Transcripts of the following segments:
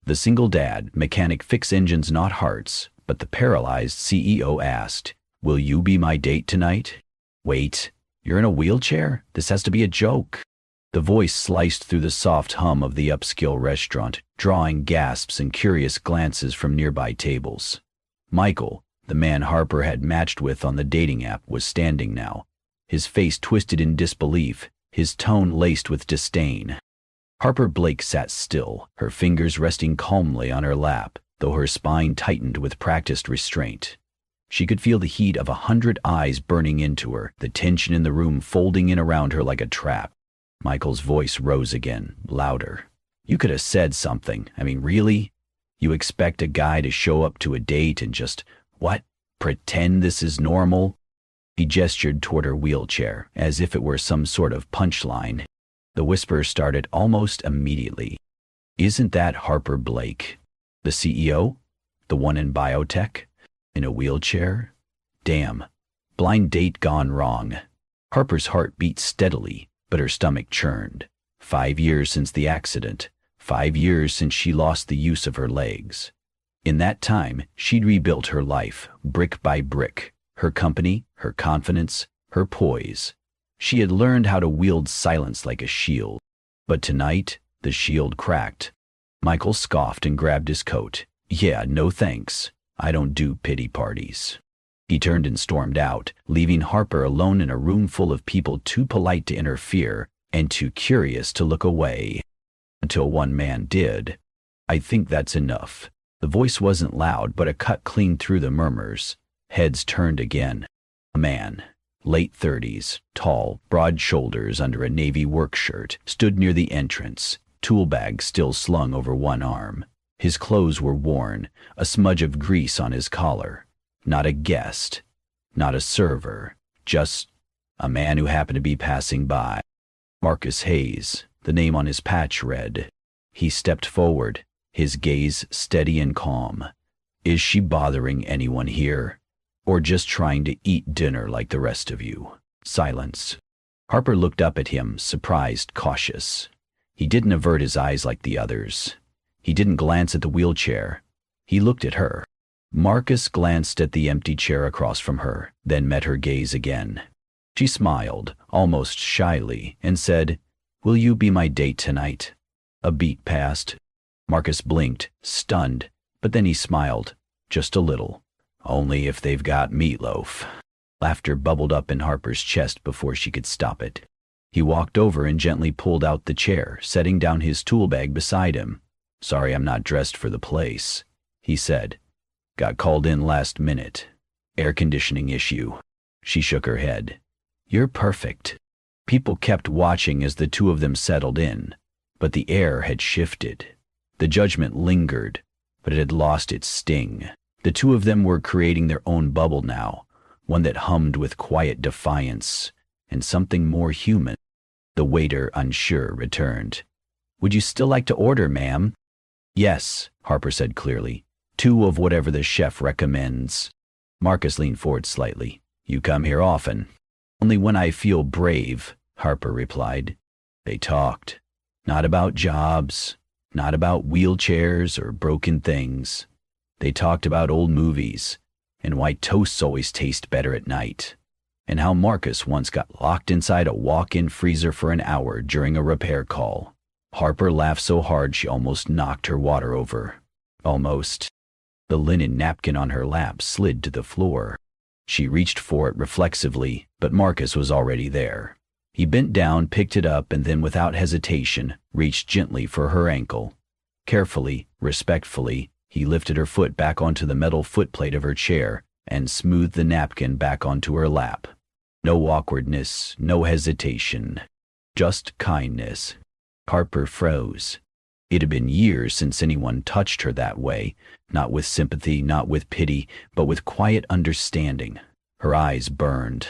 The single dad, mechanic fix engines not hearts, but the paralyzed CEO asked, "Will you be my date tonight?" "Wait, you're in a wheelchair? This has to be a joke." The voice sliced through the soft hum of the upscale restaurant, drawing gasps and curious glances from nearby tables. Michael, the man Harper had matched with on the dating app, was standing now, his face twisted in disbelief, his tone laced with disdain. Harper Blake sat still, her fingers resting calmly on her lap, though her spine tightened with practiced restraint. She could feel the heat of 100 eyes burning into her, the tension in the room folding in around her like a trap. Michael's voice rose again, louder. "You could have said something. I mean, really? You expect a guy to show up to a date and just, what, pretend this is normal?" He gestured toward her wheelchair, as if it were some sort of punchline. The whisper started almost immediately. "Isn't that Harper Blake? The CEO? The one in biotech? In a wheelchair? Damn. Blind date gone wrong." Harper's heart beat steadily, but her stomach churned. 5 years since the accident. 5 years since she lost the use of her legs. In that time, she'd rebuilt her life, brick by brick. Her company, her confidence, her poise. She had learned how to wield silence like a shield. But tonight, the shield cracked. Michael scoffed and grabbed his coat. "Yeah, no thanks. I don't do pity parties." He turned and stormed out, leaving Harper alone in a room full of people too polite to interfere and too curious to look away. Until one man did. "I think that's enough." The voice wasn't loud, but it cut clean through the murmurs. Heads turned again. A man, late 30s, tall, broad shoulders under a navy work shirt, stood near the entrance, tool bag still slung over one arm. His clothes were worn, a smudge of grease on his collar. Not a guest, not a server, just a man who happened to be passing by. Marcus Hayes, the name on his patch read. He stepped forward, his gaze steady and calm. "Is she bothering anyone here? Or just trying to eat dinner like the rest of you?" Silence. Harper looked up at him, surprised, cautious. He didn't avert his eyes like the others. He didn't glance at the wheelchair. He looked at her. Marcus glanced at the empty chair across from her, then met her gaze again. She smiled, almost shyly, and said, "Will you be my date tonight?" A beat passed. Marcus blinked, stunned, but then he smiled, just a little. "Only if they've got meatloaf." Laughter bubbled up in Harper's chest before she could stop it. He walked over and gently pulled out the chair, setting down his tool bag beside him. "Sorry I'm not dressed for the place," he said. "Got called in last minute. Air conditioning issue." She shook her head. "You're perfect." People kept watching as the two of them settled in, but the air had shifted. The judgment lingered, but it had lost its sting. The two of them were creating their own bubble now, one that hummed with quiet defiance and something more human. The waiter, unsure, returned. "Would you still like to order, ma'am?" "Yes," Harper said clearly. "2 of whatever the chef recommends." Marcus leaned forward slightly. "You come here often?" "Only when I feel brave," Harper replied. They talked. Not about jobs, not about wheelchairs or broken things. They talked about old movies, and why toasts always taste better at night, and how Marcus once got locked inside a walk-in freezer for an hour during a repair call. Harper laughed so hard she almost knocked her water over. Almost. The linen napkin on her lap slid to the floor. She reached for it reflexively, but Marcus was already there. He bent down, picked it up, and then without hesitation, reached gently for her ankle. Carefully, respectfully, he lifted her foot back onto the metal footplate of her chair and smoothed the napkin back onto her lap. No awkwardness, no hesitation. Just kindness. Harper froze. It had been years since anyone touched her that way, not with sympathy, not with pity, but with quiet understanding. Her eyes burned.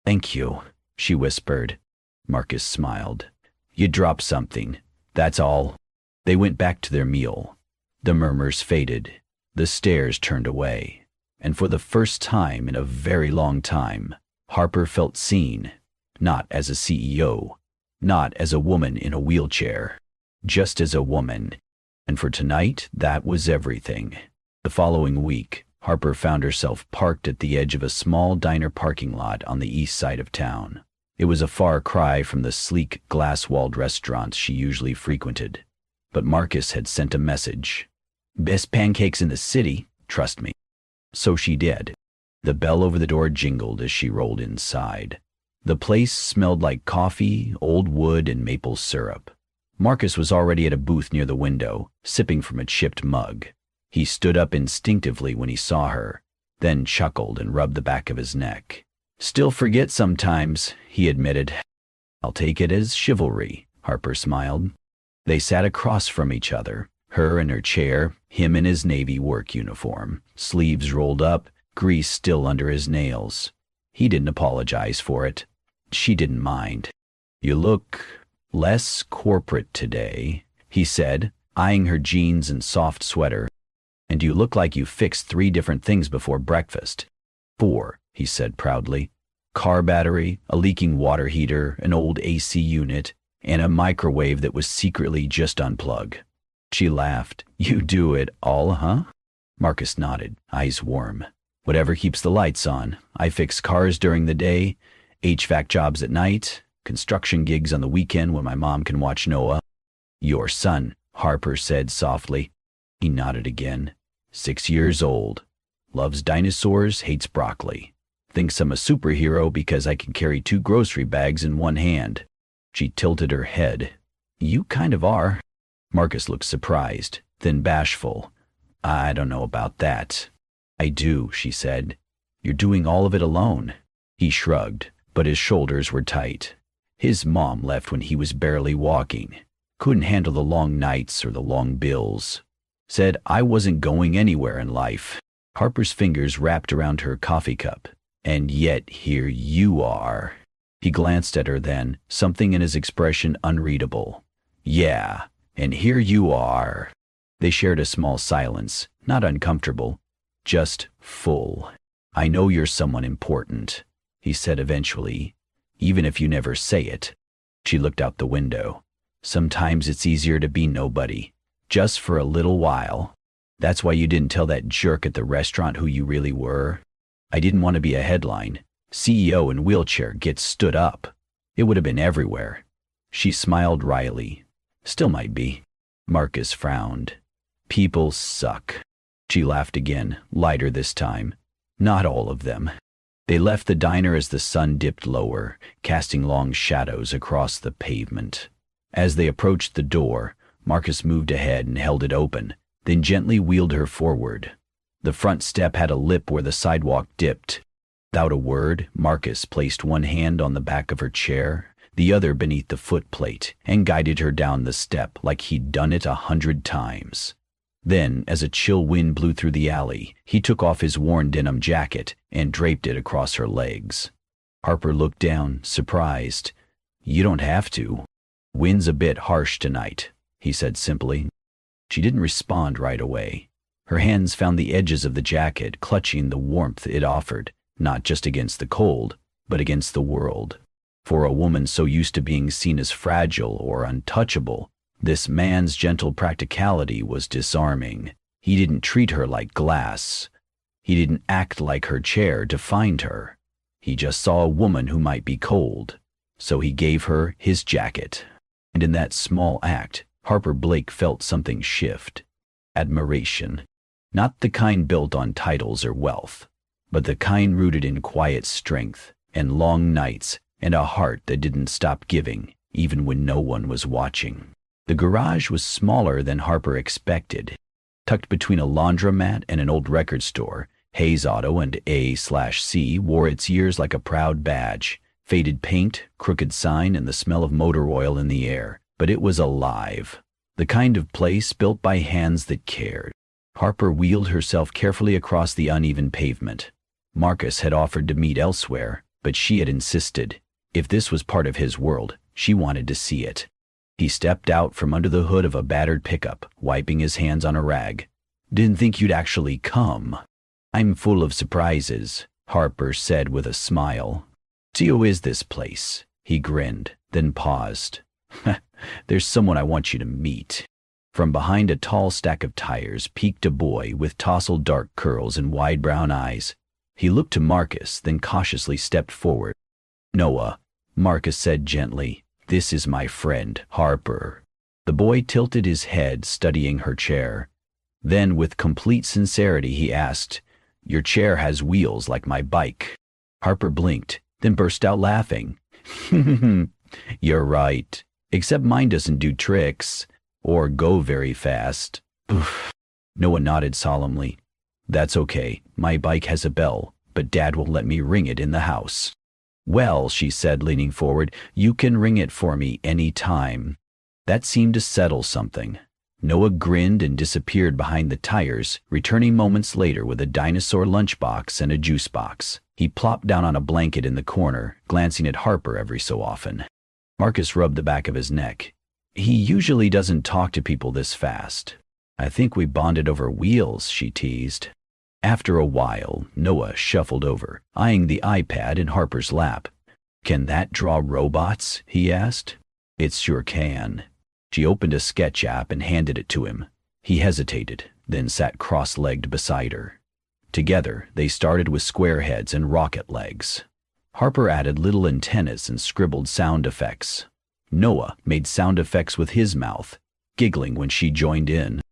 "Thank you," she whispered. Marcus smiled. "You dropped something, that's all." They went back to their meal. The murmurs faded. The stares turned away. And for the first time in a very long time, Harper felt seen, not as a CEO, not as a woman in a wheelchair, just as a woman, And for tonight, that was everything. The following week, Harper found herself parked at the edge of a small diner parking lot on the east side of town. It was a far cry from the sleek, glass-walled restaurants she usually frequented. But Marcus had sent a message. "Best pancakes in the city, trust me." So she did. The bell over the door jingled as she rolled inside. The place smelled like coffee, old wood, and maple syrup. Marcus was already at a booth near the window, sipping from a chipped mug. He stood up instinctively when he saw her, then chuckled and rubbed the back of his neck. "Still forget sometimes," he admitted. "I'll take it as chivalry," Harper smiled. They sat across from each other, her in her chair, him in his Navy work uniform, sleeves rolled up, grease still under his nails. He didn't apologize for it. She didn't mind. "You look less corporate today," he said, eyeing her jeans and soft sweater. "And you look like you fixed 3 different things before breakfast." "4, he said proudly. "Car battery, a leaking water heater, an old AC unit, and a microwave that was secretly just unplugged." She laughed. "You do it all, huh?" Marcus nodded, eyes warm. "Whatever keeps the lights on. I fix cars during the day, HVAC jobs at night, construction gigs on the weekend when my mom can watch Noah." "Your son," Harper said softly. He nodded again. 6 years old. Loves dinosaurs, hates broccoli. Thinks I'm a superhero because I can carry 2 grocery bags in one hand." She tilted her head. "You kind of are." Marcus looked surprised, then bashful. "I don't know about that." "I do," she said. "You're doing all of it alone." He shrugged, but his shoulders were tight. His mom left when he was barely walking. Couldn't handle the long nights or the long bills. Said I wasn't going anywhere in life. Harper's fingers wrapped around her coffee cup. "And yet here you are." He glanced at her then, something in his expression unreadable. "Yeah, and here you are." They shared a small silence, not uncomfortable, just full. "I know you're someone important," he said eventually, "even if you never say it." She looked out the window. "Sometimes it's easier to be nobody, just for a little while. That's why you didn't tell that jerk at the restaurant who you really were." "I didn't want to be a headline. CEO in wheelchair gets stood up." It would have been everywhere. She smiled wryly. "Still might be." Marcus frowned. "People suck." She laughed again, lighter this time. "Not all of them." They left the diner as the sun dipped lower, casting long shadows across the pavement. As they approached the door, Marcus moved ahead and held it open, then gently wheeled her forward. The front step had a lip where the sidewalk dipped. Without a word, Marcus placed one hand on the back of her chair, the other beneath the footplate, and guided her down the step like he'd done it 100 times. Then, as a chill wind blew through the alley, he took off his worn denim jacket and draped it across her legs. Harper looked down, surprised. "You don't have to." "Wind's a bit harsh tonight," he said simply. She didn't respond right away. Her hands found the edges of the jacket, clutching the warmth it offered, not just against the cold, but against the world. For a woman so used to being seen as fragile or untouchable, this man's gentle practicality was disarming. He didn't treat her like glass. He didn't act like her chair defined her. He just saw a woman who might be cold. So he gave her his jacket. And in that small act, Harper Blake felt something shift. Admiration. Not the kind built on titles or wealth, but the kind rooted in quiet strength and long nights and a heart that didn't stop giving, even when no one was watching. The garage was smaller than Harper expected. Tucked between a laundromat and an old record store, Hayes Auto and A/C wore its years like a proud badge, faded paint, crooked sign, and the smell of motor oil in the air. But it was alive. The kind of place built by hands that cared. Harper wheeled herself carefully across the uneven pavement. Marcus had offered to meet elsewhere, but she had insisted. If this was part of his world, she wanted to see it. He stepped out from under the hood of a battered pickup, wiping his hands on a rag. "Didn't think you'd actually come." "I'm full of surprises," Harper said with a smile. "So who is this place?" He grinned, then paused. "There's someone I want you to meet." From behind a tall stack of tires peeked a boy with tousled dark curls and wide brown eyes. He looked to Marcus, then cautiously stepped forward. "Noah," Marcus said gently, "this is my friend, Harper." The boy tilted his head, studying her chair. Then, with complete sincerity, he asked, "Your chair has wheels like my bike." Harper blinked, then burst out laughing. "You're right, except mine doesn't do tricks, or go very fast." Oof. Noah nodded solemnly. "That's okay, my bike has a bell, but Dad won't let me ring it in the house." "Well," she said, leaning forward, "you can ring it for me any time." That seemed to settle something. Noah grinned and disappeared behind the tires, returning moments later with a dinosaur lunchbox and a juice box. He plopped down on a blanket in the corner, glancing at Harper every so often. Marcus rubbed the back of his neck. "He usually doesn't talk to people this fast. I think we bonded over wheels," she teased. After a while, Noah shuffled over, eyeing the iPad in Harper's lap. "Can that draw robots?" he asked. "It sure can." She opened a sketch app and handed it to him. He hesitated, then sat cross-legged beside her. Together, they started with square heads and rocket legs. Harper added little antennas and scribbled sound effects. Noah made sound effects with his mouth, giggling when she joined in.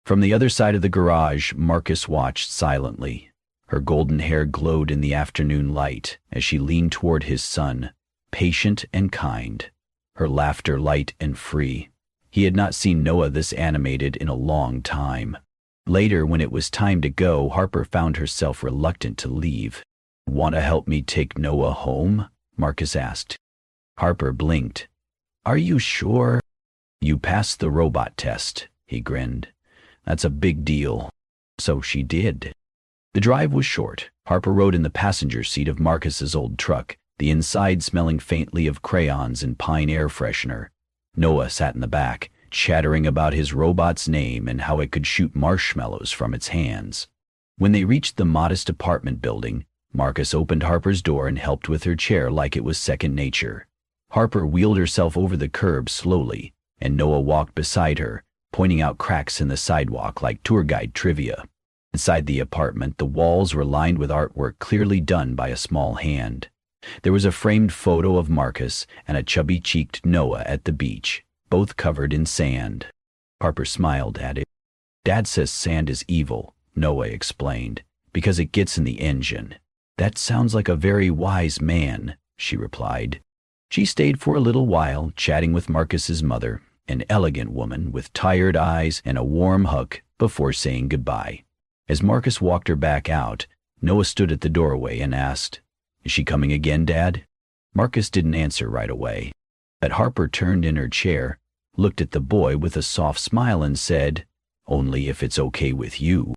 From the other side of the garage, Marcus watched silently. Her golden hair glowed in the afternoon light as she leaned toward his son, patient and kind, her laughter light and free. He had not seen Noah this animated in a long time. Later, when it was time to go, Harper found herself reluctant to leave. "Want to help me take Noah home?" Marcus asked. Harper blinked. "Are you sure?" "You passed the robot test," he grinned. "That's a big deal." So she did. The drive was short. Harper rode in the passenger seat of Marcus's old truck, the inside smelling faintly of crayons and pine air freshener. Noah sat in the back, chattering about his robot's name and how it could shoot marshmallows from its hands. When they reached the modest apartment building, Marcus opened Harper's door and helped with her chair like it was second nature. Harper wheeled herself over the curb slowly, and Noah walked beside her, pointing out cracks in the sidewalk like tour guide trivia. Inside the apartment, the walls were lined with artwork clearly done by a small hand. There was a framed photo of Marcus and a chubby-cheeked Noah at the beach, both covered in sand. Harper smiled at it. "Dad says sand is evil," Noah explained, "because it gets in the engine." "That sounds like a very wise man," she replied. She stayed for a little while, chatting with Marcus's mother, an elegant woman with tired eyes and a warm hug, before saying goodbye. As Marcus walked her back out, Noah stood at the doorway and asked, "Is she coming again, Dad?" Marcus didn't answer right away. But Harper turned in her chair, looked at the boy with a soft smile and said, "Only if it's okay with you."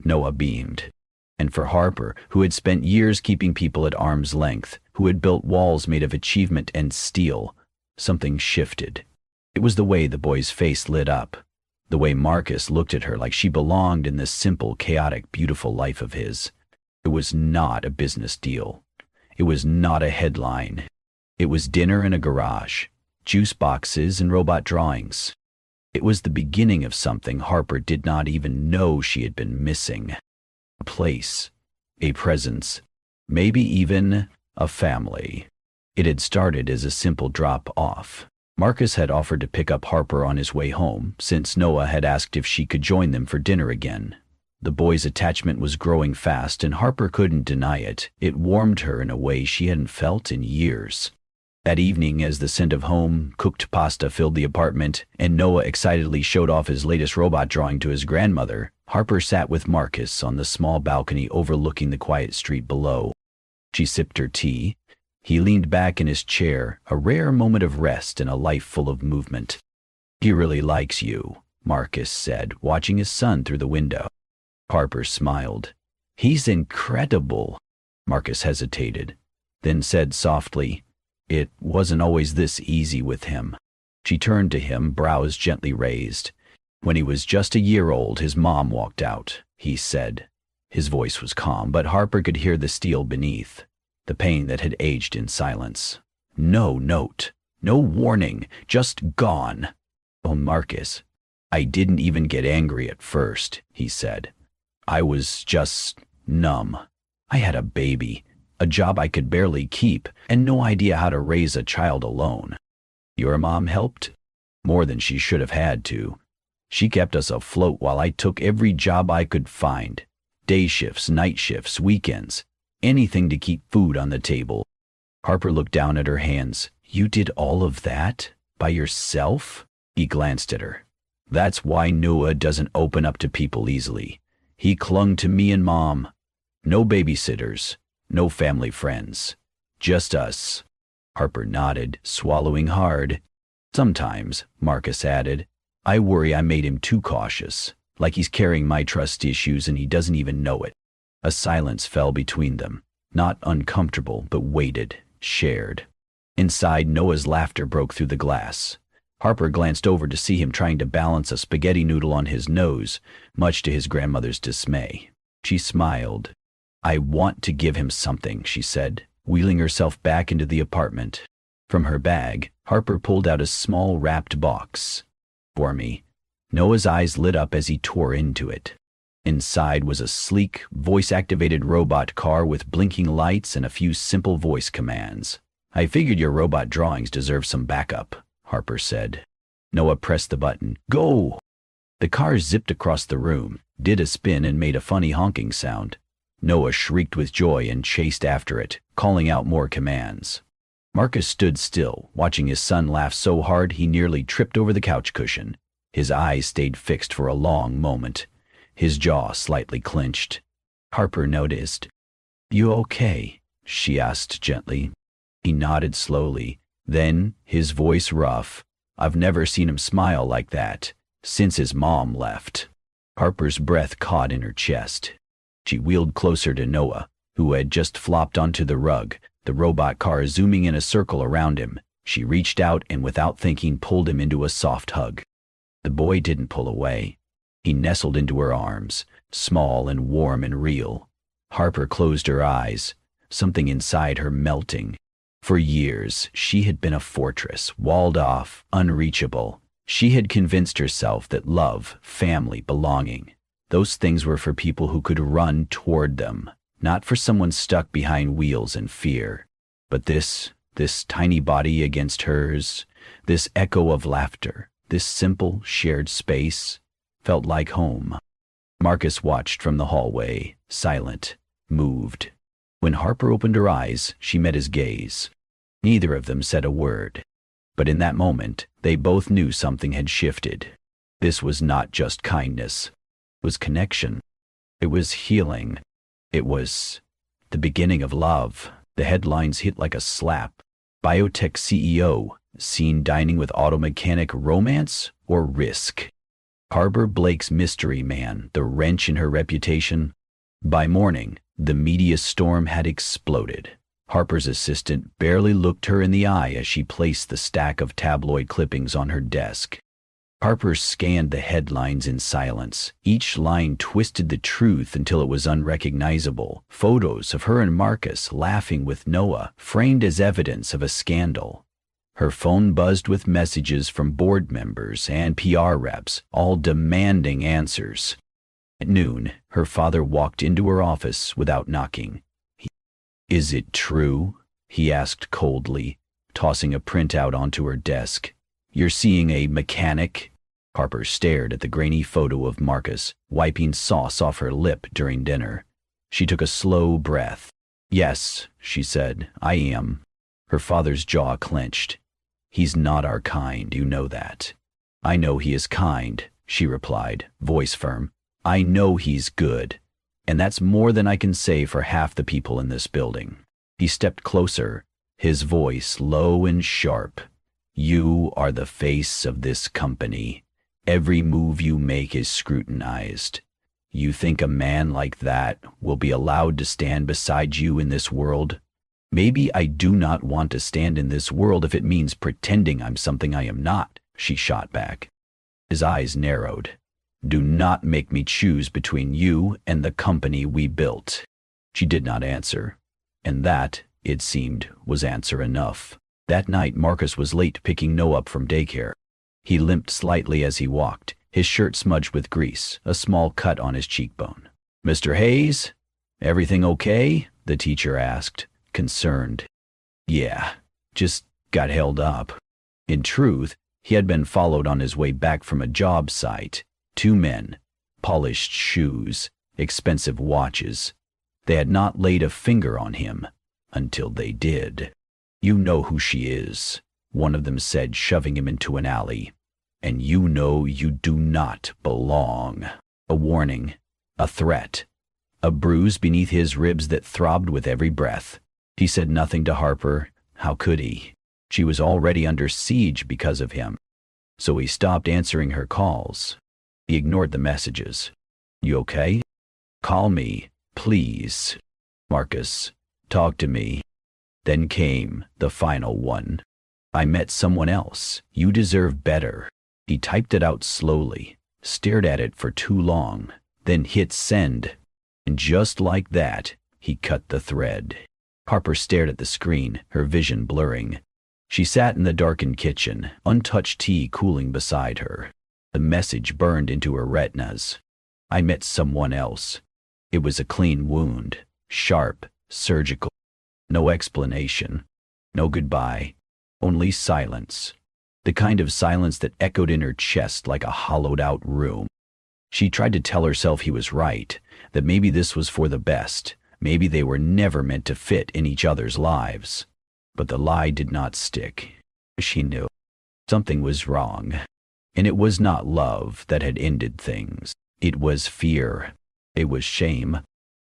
Noah beamed. And for Harper, who had spent years keeping people at arm's length, who had built walls made of achievement and steel, something shifted. It was the way the boy's face lit up, the way Marcus looked at her like she belonged in this simple, chaotic, beautiful life of his. It was not a business deal. It was not a headline. It was dinner in a garage, juice boxes and robot drawings. It was the beginning of something Harper did not even know she had been missing. A place, a presence, maybe even a family. It had started as a simple drop-off. Marcus had offered to pick up Harper on his way home, since Noah had asked if she could join them for dinner again. The boy's attachment was growing fast, and Harper couldn't deny it. It warmed her in a way she hadn't felt in years. That evening, as the scent of home-cooked pasta filled the apartment, and Noah excitedly showed off his latest robot drawing to his grandmother, Harper sat with Marcus on the small balcony overlooking the quiet street below. She sipped her tea. He leaned back in his chair, a rare moment of rest in a life full of movement. "He really likes you," Marcus said, watching his son through the window. Harper smiled. "He's incredible." Marcus hesitated, then said softly, "It wasn't always this easy with him." She turned to him, brows gently raised. "When he was just a year old, his mom walked out," he said. His voice was calm, but Harper could hear the steel beneath, the pain that had aged in silence. No note, no warning, just gone. "Oh, Marcus, I didn't even get angry at first, he said. I was just numb. I had a baby, a job I could barely keep, and no idea how to raise a child alone. Your mom helped? More than she should have had to. She kept us afloat while I took every job I could find. Day shifts, night shifts, weekends. Anything to keep food on the table. Harper looked down at her hands. You did all of that? By yourself? He glanced at her. That's why Noah doesn't open up to people easily. He clung to me and Mom. No babysitters, no family friends. Just us. Harper nodded, swallowing hard. Sometimes, Marcus added, I worry I made him too cautious, like he's carrying my trust issues and he doesn't even know it. A silence fell between them, not uncomfortable, but weighted, shared. Inside, Noah's laughter broke through the glass. Harper glanced over to see him trying to balance a spaghetti noodle on his nose, much to his grandmother's dismay. She smiled. I want to give him something, she said, wheeling herself back into the apartment. From her bag, Harper pulled out a small wrapped box. For me. Noah's eyes lit up as he tore into it. Inside was a sleek, voice-activated robot car with blinking lights and a few simple voice commands. I figured your robot drawings deserve some backup, Harper said. Noah pressed the button. Go! The car zipped across the room, did a spin and made a funny honking sound. Noah shrieked with joy and chased after it, calling out more commands. Marcus stood still, watching his son laugh so hard he nearly tripped over the couch cushion. His eyes stayed fixed for a long moment. His jaw slightly clenched. Harper noticed. You okay? She asked gently. He nodded slowly. Then, his voice rough. I've never seen him smile like that, since his mom left. Harper's breath caught in her chest. She wheeled closer to Noah, who had just flopped onto the rug, the robot car zooming in a circle around him. She reached out and without thinking pulled him into a soft hug. The boy didn't pull away. He nestled into her arms, small and warm and real. Harper closed her eyes, something inside her melting. For years, she had been a fortress, walled off, unreachable. She had convinced herself that love, family, belonging, those things were for people who could run toward them, not for someone stuck behind wheels in fear. But this tiny body against hers, this echo of laughter, this simple, shared space, felt like home. Marcus watched from the hallway, silent, moved. When Harper opened her eyes, she met his gaze. Neither of them said a word. But in that moment, they both knew something had shifted. This was not just kindness. It was connection. It was healing. It was the beginning of love. The headlines hit like a slap. Biotech CEO, seen dining with auto mechanic, romance or risk? Harbor Blake's mystery man, the wrench in her reputation. By morning, the media storm had exploded. Harper's assistant barely looked her in the eye as she placed the stack of tabloid clippings on her desk. Harper scanned the headlines in silence. Each line twisted the truth until it was unrecognizable. Photos of her and Marcus laughing with Noah, framed as evidence of a scandal. Her phone buzzed with messages from board members and PR reps, all demanding answers. At noon, her father walked into her office without knocking. Is it true? He asked coldly, tossing a printout onto her desk. You're seeing a mechanic? Harper stared at the grainy photo of Marcus, wiping sauce off her lip during dinner. She took a slow breath. Yes, she said, I am. Her father's jaw clenched. He's not our kind, you know that. I know he is kind, she replied, voice firm. I know he's good. And that's more than I can say for half the people in this building. He stepped closer, his voice low and sharp. You are the face of this company. Every move you make is scrutinized. You think a man like that will be allowed to stand beside you in this world? Maybe I do not want to stand in this world if it means pretending I'm something I am not, she shot back. His eyes narrowed. Do not make me choose between you and the company we built. She did not answer, and that, it seemed, was answer enough. That night, Marcus was late picking Noah up from daycare. He limped slightly as he walked, his shirt smudged with grease, a small cut on his cheekbone. "Mr. Hayes, everything okay?" the teacher asked, concerned. "Yeah, just got held up." In truth, he had been followed on his way back from a job site. 2 men, polished shoes, expensive watches. They had not laid a finger on him until they did. "You know who she is," one of them said, shoving him into an alley. "And you know you do not belong." A warning, a threat, a bruise beneath his ribs that throbbed with every breath. He said nothing to Harper. How could he? She was already under siege because of him. So he stopped answering her calls. He ignored the messages. "You okay? Call me, please. Marcus, talk to me." Then came the final one. "I met someone else. You deserve better." He typed it out slowly, stared at it for too long, then hit send. And just like that, he cut the thread. Harper stared at the screen, her vision blurring. She sat in the darkened kitchen, untouched tea cooling beside her. The message burned into her retinas. "I met someone else." It was a clean wound, sharp, surgical. No explanation, no goodbye, only silence. The kind of silence that echoed in her chest like a hollowed-out room. She tried to tell herself he was right, that maybe this was for the best, maybe they were never meant to fit in each other's lives. But the lie did not stick. She knew something was wrong, and it was not love that had ended things. It was fear. It was shame.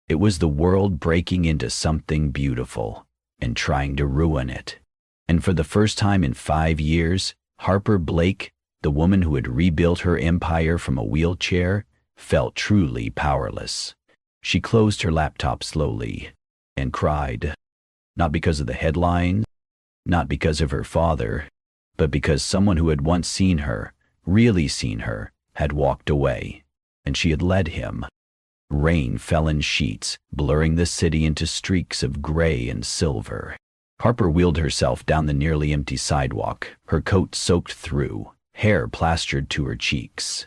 It was the world breaking into something beautiful and trying to ruin it. And for the first time in 5 years, Harper Blake, the woman who had rebuilt her empire from a wheelchair, felt truly powerless. She closed her laptop slowly and cried. Not because of the headlines, not because of her father, but because someone who had once seen her, really seen her, had walked away, and she had led him. Rain fell in sheets, blurring the city into streaks of gray and silver. Harper wheeled herself down the nearly empty sidewalk, her coat soaked through, hair plastered to her cheeks.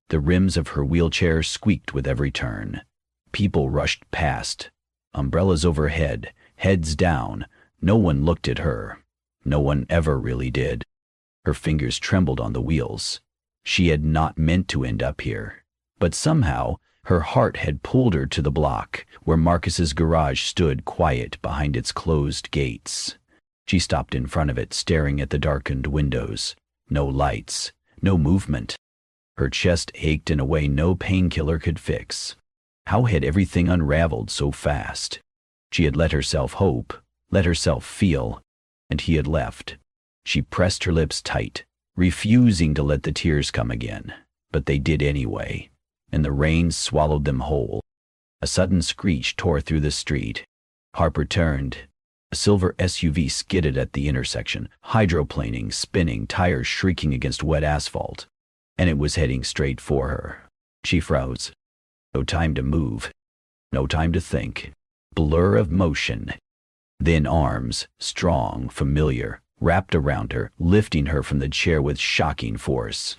The rims of her wheelchair squeaked with every turn. People rushed past, umbrellas overhead, heads down. No one looked at her. No one ever really did. Her fingers trembled on the wheels. She had not meant to end up here. But somehow, her heart had pulled her to the block, where Marcus's garage stood quiet behind its closed gates. She stopped in front of it, staring at the darkened windows. No lights, no movement. Her chest ached in a way no painkiller could fix. How had everything unraveled so fast? She had let herself hope, let herself feel, and he had left. She pressed her lips tight, refusing to let the tears come again, but they did anyway, and the rain swallowed them whole. A sudden screech tore through the street. Harper turned. A silver SUV skidded at the intersection, hydroplaning, spinning, tires shrieking against wet asphalt, and it was heading straight for her. She froze. No time to move, no time to think. Blur of motion. Then arms, strong, familiar, wrapped around her, lifting her from the chair with shocking force.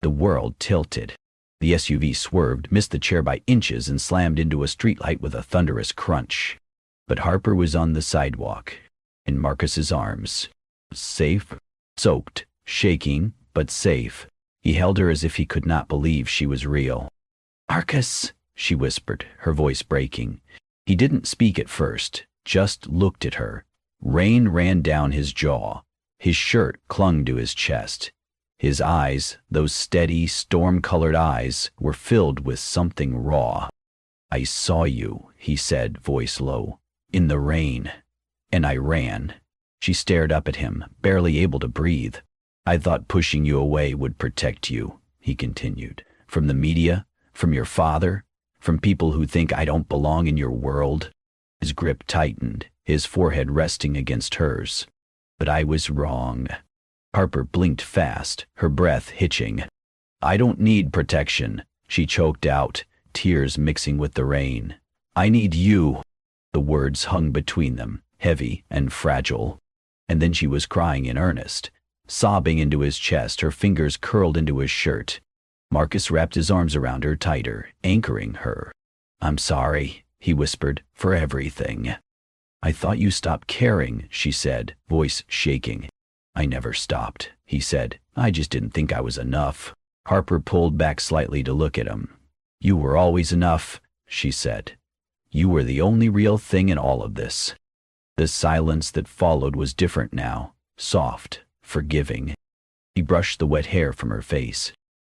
The world tilted. The SUV swerved, missed the chair by inches, and slammed into a streetlight with a thunderous crunch. But Harper was on the sidewalk, in Marcus's arms. Safe, soaked, shaking, but safe. He held her as if he could not believe she was real. "Marcus," she whispered, her voice breaking. He didn't speak at first, just looked at her. Rain ran down his jaw. His shirt clung to his chest. His eyes, those steady, storm-colored eyes, were filled with something raw. "I saw you," he said, voice low, "in the rain, and I ran." She stared up at him, barely able to breathe. "I thought pushing you away would protect you," he continued. "From the media, from your father, from people who think I don't belong in your world." His grip tightened, his forehead resting against hers. "But I was wrong." Harper blinked fast, her breath hitching. "I don't need protection," she choked out, tears mixing with the rain. "I need you." The words hung between them, heavy and fragile. And then she was crying in earnest, sobbing into his chest, her fingers curled into his shirt. Marcus wrapped his arms around her tighter, anchoring her. "I'm sorry," he whispered, "for everything." "I thought you stopped caring," she said, voice shaking. "I never stopped," he said. "I just didn't think I was enough." Harper pulled back slightly to look at him. "You were always enough," she said. "You were the only real thing in all of this." The silence that followed was different now, soft, forgiving. He brushed the wet hair from her face.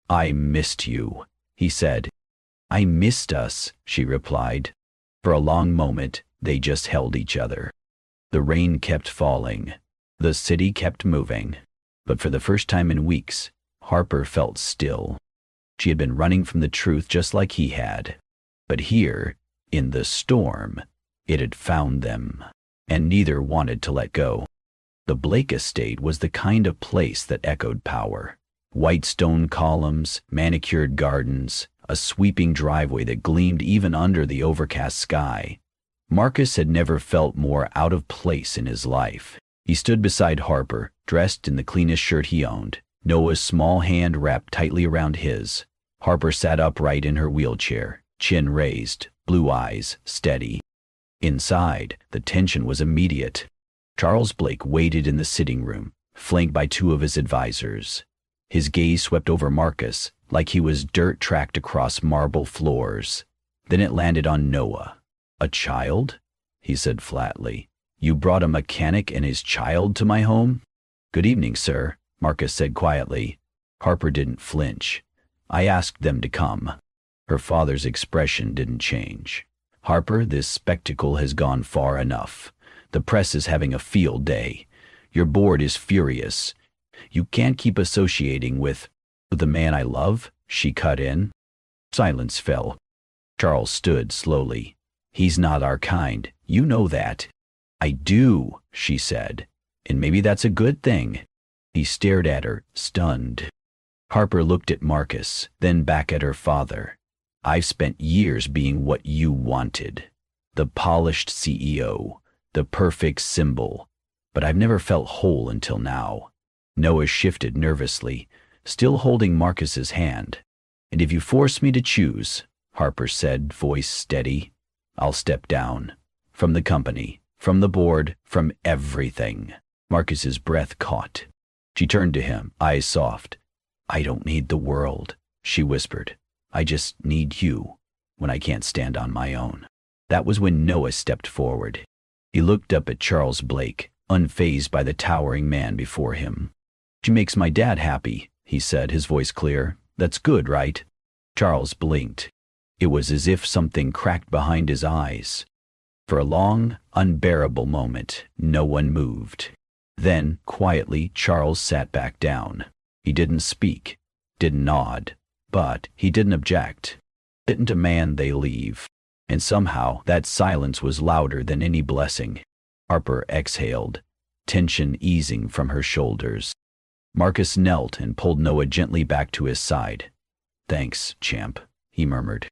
"I missed you," he said. "I missed us," she replied. For a long moment, they just held each other. The rain kept falling. The city kept moving. But for the first time in weeks, Harper felt still. She had been running from the truth just like he had. But here, in the storm, it had found them, and neither wanted to let go. The Blake estate was the kind of place that echoed power. White stone columns, manicured gardens, a sweeping driveway that gleamed even under the overcast sky. Marcus had never felt more out of place in his life. He stood beside Harper, dressed in the cleanest shirt he owned, Noah's small hand wrapped tightly around his. Harper sat upright in her wheelchair, chin raised, blue eyes steady. Inside, the tension was immediate. Charles Blake waited in the sitting room, flanked by two of his advisors. His gaze swept over Marcus like he was dirt tracked across marble floors. Then it landed on Noah. "A child?" he said flatly. "You brought a mechanic and his child to my home?" "Good evening, sir," Marcus said quietly. Harper didn't flinch. "I asked them to come." Her father's expression didn't change. "Harper, this spectacle has gone far enough. The press is having a field day. Your board is furious. You can't keep associating with the man I love," she cut in. Silence fell. Charles stood slowly. "He's not our kind. You know that." "I do," she said. "And maybe that's a good thing." He stared at her, stunned. Harper looked at Marcus, then back at her father. "I've spent years being what you wanted. The polished CEO, the perfect symbol. But I've never felt whole until now." Noah shifted nervously, still holding Marcus's hand. "And if you force me to choose," Harper said, voice steady, "I'll step down. From the company, from the board, from everything." Marcus's breath caught. She turned to him, eyes soft. "I don't need the world," she whispered. "I just need you, when I can't stand on my own." That was when Noah stepped forward. He looked up at Charles Blake, unfazed by the towering man before him. "She makes my dad happy," he said, his voice clear. "That's good, right?" Charles blinked. It was as if something cracked behind his eyes. For a long, unbearable moment, no one moved. Then, quietly, Charles sat back down. He didn't speak, didn't nod, but he didn't object, didn't demand they leave. And somehow that silence was louder than any blessing. Harper exhaled, tension easing from her shoulders. Marcus knelt and pulled Noah gently back to his side. "Thanks, champ," he murmured.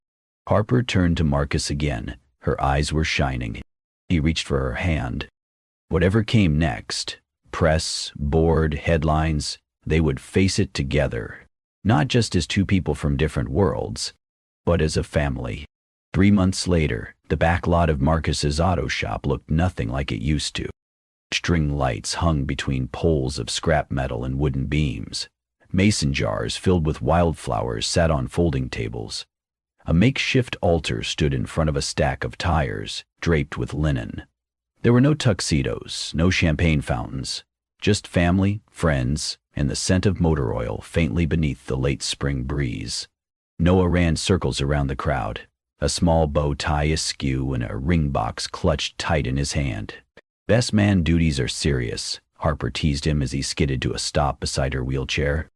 Harper turned to Marcus again. Her eyes were shining. He reached for her hand. Whatever came next, press, board, headlines, they would face it together. Not just as two people from different worlds, but as a family. 3 months later, the back lot of Marcus's auto shop looked nothing like it used to. String lights hung between poles of scrap metal and wooden beams. Mason jars filled with wildflowers sat on folding tables. A makeshift altar stood in front of a stack of tires, draped with linen. There were no tuxedos, no champagne fountains, just family, friends, and the scent of motor oil faintly beneath the late spring breeze. Noah ran circles around the crowd, a small bow tie askew and a ring box clutched tight in his hand. "Best man duties are serious," Harper teased him as he skidded to a stop beside her wheelchair.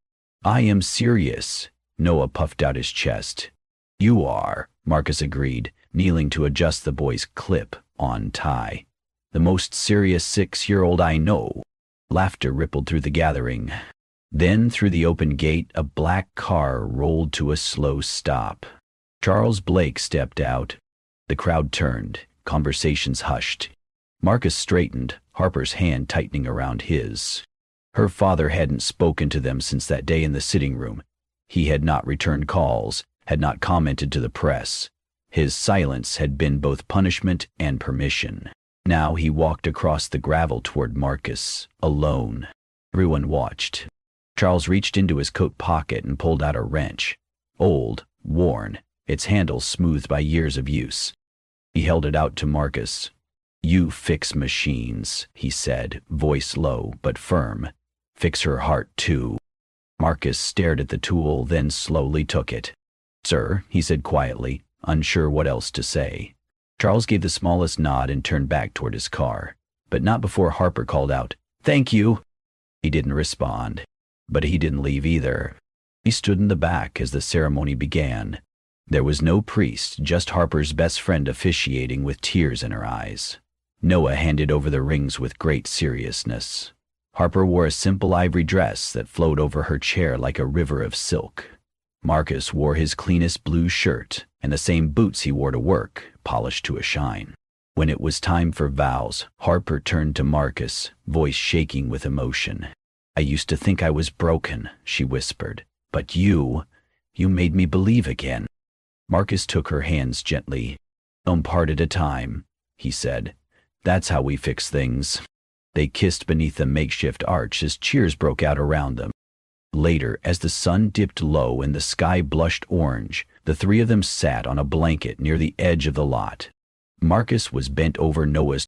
"I am serious," Noah puffed out his chest. "You are," Marcus agreed, kneeling to adjust the boy's clip-on tie. "The most serious 6-year-old I know." Laughter rippled through the gathering. Then, through the open gate, a black car rolled to a slow stop. Charles Blake stepped out. The crowd turned, conversations hushed. Marcus straightened, Harper's hand tightening around his. Her father hadn't spoken to them since that day in the sitting room. He had not returned calls, had not commented to the press. His silence had been both punishment and permission. Now he walked across the gravel toward Marcus, alone. Everyone watched. Charles reached into his coat pocket and pulled out a wrench. Old, worn, its handle smoothed by years of use. He held it out to Marcus. "You fix machines," he said, voice low but firm. "Fix her heart, too." Marcus stared at the tool, then slowly took it. "Sir," he said quietly, unsure what else to say. Charles gave the smallest nod and turned back toward his car, but not before Harper called out, "Thank you." He didn't respond, but he didn't leave either. He stood in the back as the ceremony began. There was no priest, just Harper's best friend officiating with tears in her eyes. Noah handed over the rings with great seriousness. Harper wore a simple ivory dress that flowed over her chair like a river of silk. Marcus wore his cleanest blue shirt and the same boots he wore to work, polished to a shine. When it was time for vows, Harper turned to Marcus, voice shaking with emotion. "I used to think I was broken," she whispered, "but you made me believe again." Marcus took her hands gently. "One part at a time," he said. "That's how we fix things." They kissed beneath the makeshift arch as cheers broke out around them. Later, as the sun dipped low and the sky blushed orange, the three of them sat on a blanket near the edge of the lot. Marcus was bent over Noah's